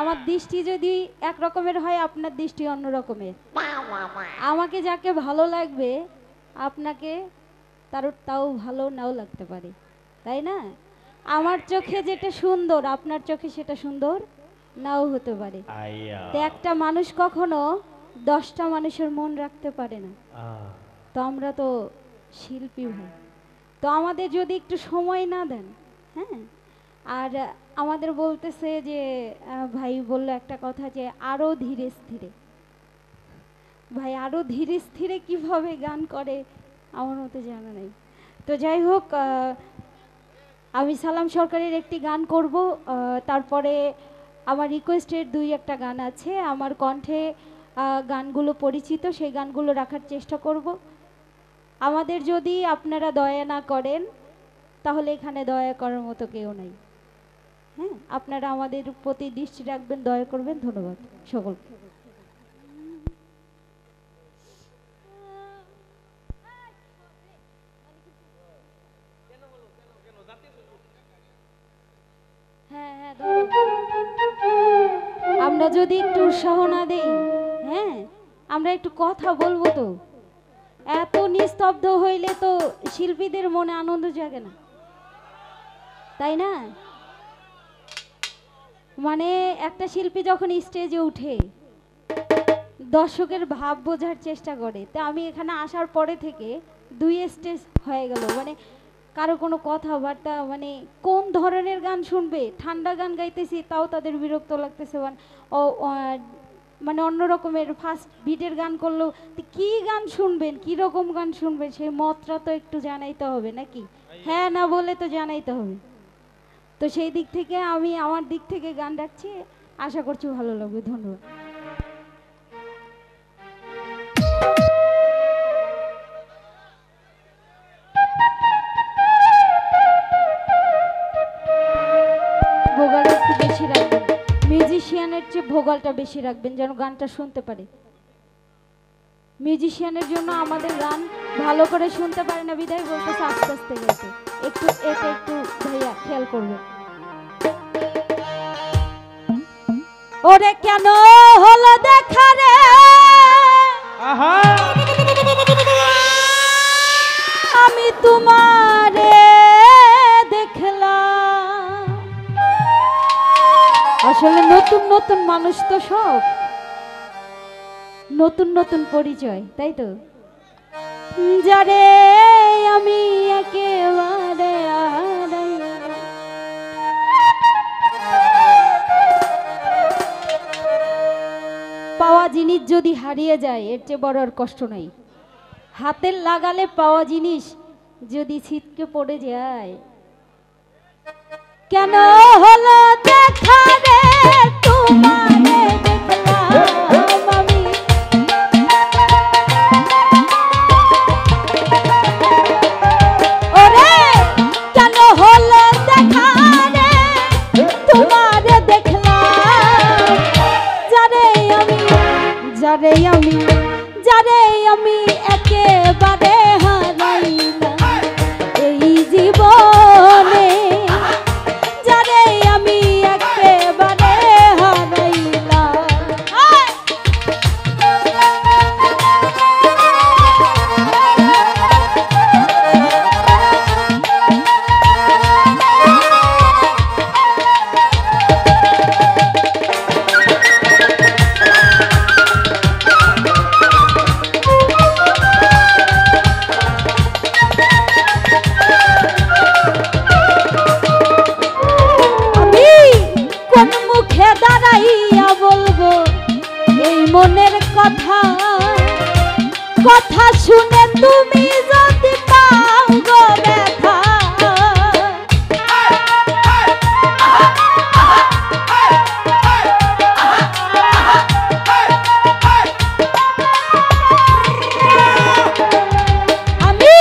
আমার দৃষ্টি যদি এক রকমের হয় আপনার দৃষ্টি অন্য রকমের। আমাকে যাকে ভালো লাগবে আপনাকে তাও ভালো নাও লাগতে পারে, তাই না? আমার চোখে যেটা সুন্দর আপনার চোখে সেটা সুন্দর নাও হতে পারে। তো একটা মানুষ কখনো 10টা মানুষের মন রাখতে পারে না। তো আমরা তো শিল্পী ভাই, তো আমাদের যদি একটু সময় না দেন, হ্যাঁ। আর আমাদের বলতেছে যে ভাই বললো একটা কথা যে আরো ধীরে স্থিরে। ভাই আরো ধীরে স্থিরে কিভাবে গান করে আমার মতো জানা নেই। তো যাই হোক, আমি সালাম সরকারের একটি গান করব, তারপরে আমার রিকোয়েস্টের 2-1টা গান আছে। আমার কণ্ঠে গানগুলো পরিচিত, সেই গানগুলো রাখার চেষ্টা করব। আমাদের যদি আপনারা দয়া না করেন তাহলে এখানে দয়া করার মতো কেউ নাই। হ্যাঁ, আপনারা আমাদের প্রতি দৃষ্টি রাখবেন, দয়া করবেন। ধন্যবাদ সকলকে। হ্যাঁ হ্যাঁ, আমরা যদি একটু উৎসাহ না দেই, হ্যাঁ, আমরা একটু কথা বলবো তো। এত নিস্তব্ধ হইলে তো শিল্পীদের মনে আনন্দ জাগে না, তাই না? মানে একটা শিল্পী যখন স্টেজে উঠে দর্শকের ভাব বোঝার চেষ্টা করে। তা আমি এখানে আসার পরে থেকে 2 স্টেজ হয়ে গেল, মানে কারো কোনো কথাবার্তা, মানে কোন ধরনের গান শুনবে, ঠান্ডা গান গাইতেছি তাও তাদের বিরক্ত লাগতেছে। মানে অন্য রকমের ফাস্ট বিটের গান করলেও কি গান শুনবেন, কি রকম গান শুনবেন সেই মতটা তো একটু জানাইতে হবে নাকি? হ্যাঁ না বলে তো জানাইতে হবে। তো সেই দিক থেকে আমি আমার দিক থেকে গান রাখছি, আশা করছি ভালো লাগবে। ধন্যবাদ। ভোগালটা একটু বেশি রাখবেন, মিউজিশিয়ানের চেয়ে ভোগালটা বেশি রাখবেন যেন গানটা শুনতে পারে। মিউজিশিয়ানের জন্য আমাদের গান ভালো করে শুনতে পারে না, বিদায় বলতেছে আস্তে আস্তে গাইতে। এটা একটু ভাইয়া খেয়াল করবেন। ওরে কেন হলো দেখা রে, আমি তোমারে দেখলাম। আসলে নতুন নতুন মানুষ তো সব, নতুন নতুন পরিচয়, তাই তো? যারে আমি একেবারে পাওয়া জিনিস যদি হারিয়ে যায় এর চেয়ে বড় আর কষ্ট নাই। হাতের লাগালে পাওয়া জিনিস যদি ছিটকে পড়ে যায়, কেন হলো দেখা রে তোমারে দেখলাম আমি। ওরে কেন হলো দেখা রে তোমারে দেখলাম, যারে আমি একেবারে হারাইলাম এই জীবনে, যারে আমি একেবারে হারাইলাম। কোন মুখে দাঁড়াইয়া বলবো এই মনের কথা, কথা শুনে তুমি যদি পাও গো ব্যথা। আমি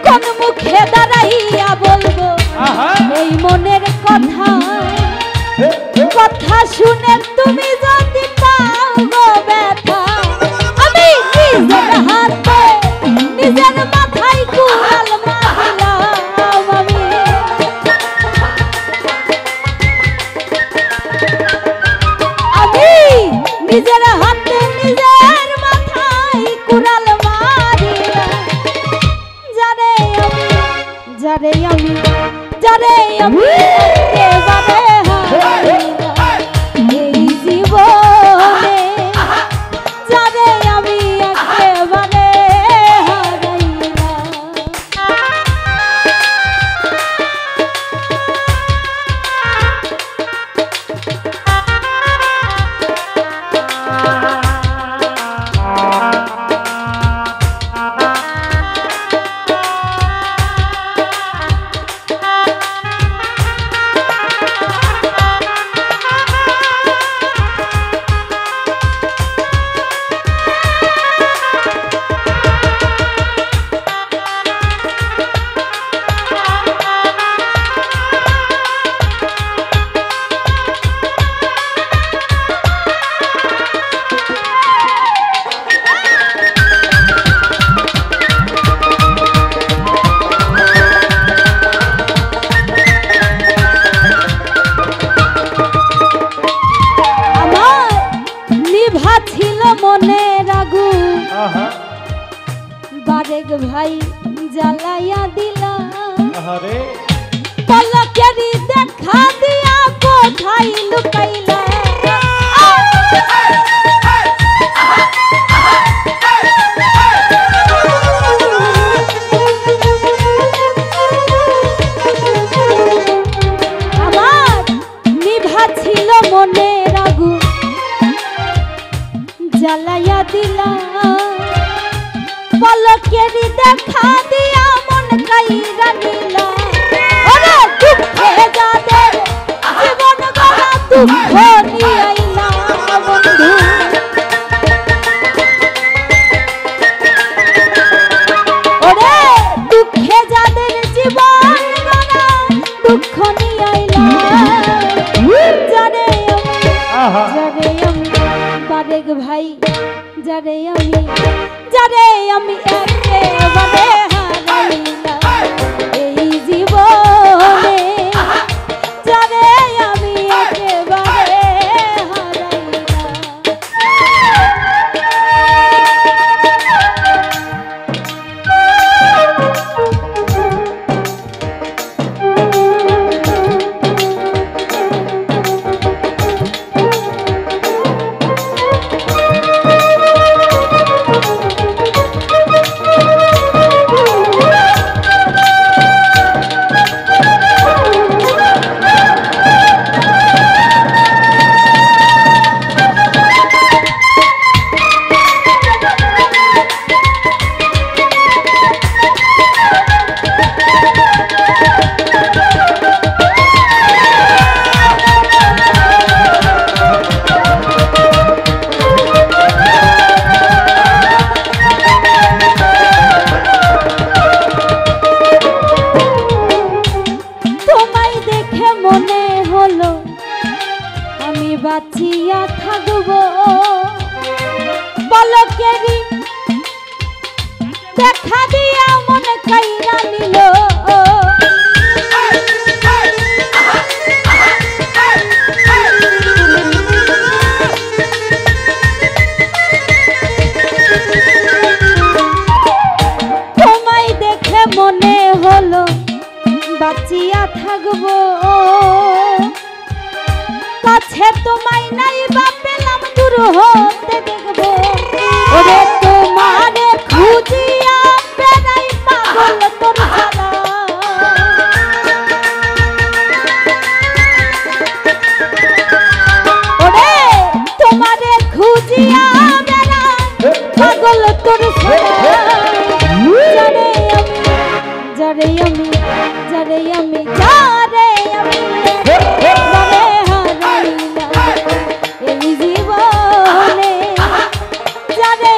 কোন মুখে দাঁড়াইয়া বলবো এই মনের কথা, কথা শুনে তুমি যদি পাও গো ব্যথা। আমি নিজের হাতে নিজের মাথায় কুড়াল মারলাম আমি। আমি একেবারে হারাইলাম এই জীবনে, যারে আমি একেবারে মনের আগুন বারেক ভাই জ্বালাইয়া দিলা, পলকেরই দেখা দিয়া কোথায় লুকাইলা। আমার নিভা ছিল মনের আগুন জ্বালাইয়া দিলা, পলকেরই দেখা দিয়া মন কাইরা নিলা। ওরে দুঃখে যাদের জীবন গড়া দুঃখ নিয়ে আইলা বন্ধু, ওরে দুঃখে যাদের জীবন গড়া দুঃখ নিয়ে আইলা। যারে আমি বারেক ভাই, যারে আমি একেবারে হারাইলাম এই জীবনে, যারে আমি একেবারে বাঁচিয়া থাকব, পলকেরই দেখা দিয়া মন কাইরা নিল। তোমায় দেখে মনে হলো বাঁচিয়া থাকব, কাছে তোমায় নাই বা পেলাম দূর হতে দেখব। ওরে তোমারে খুঁজিয়া বেড়াই পাগল তোর জ্বালা, ওরে তোমারে খুঁজিয়া বেড়াই পাগল তোর জ্বালা। যারে আমি এই জীবনে, যারে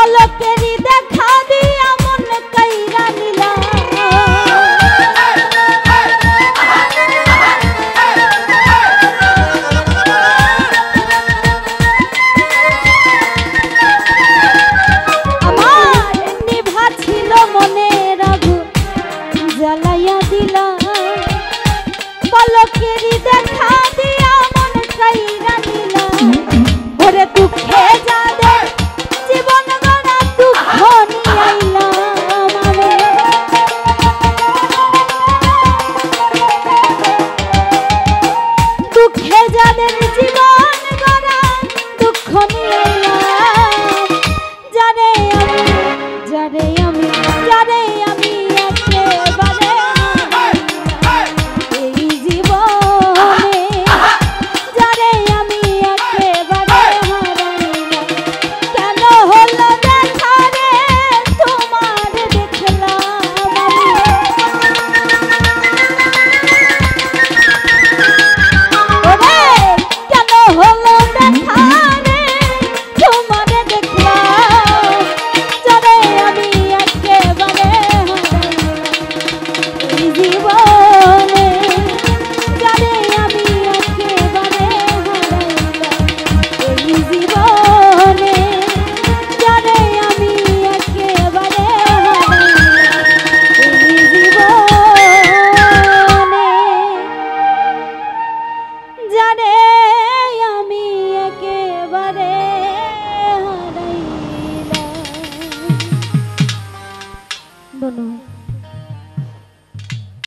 লোকেরই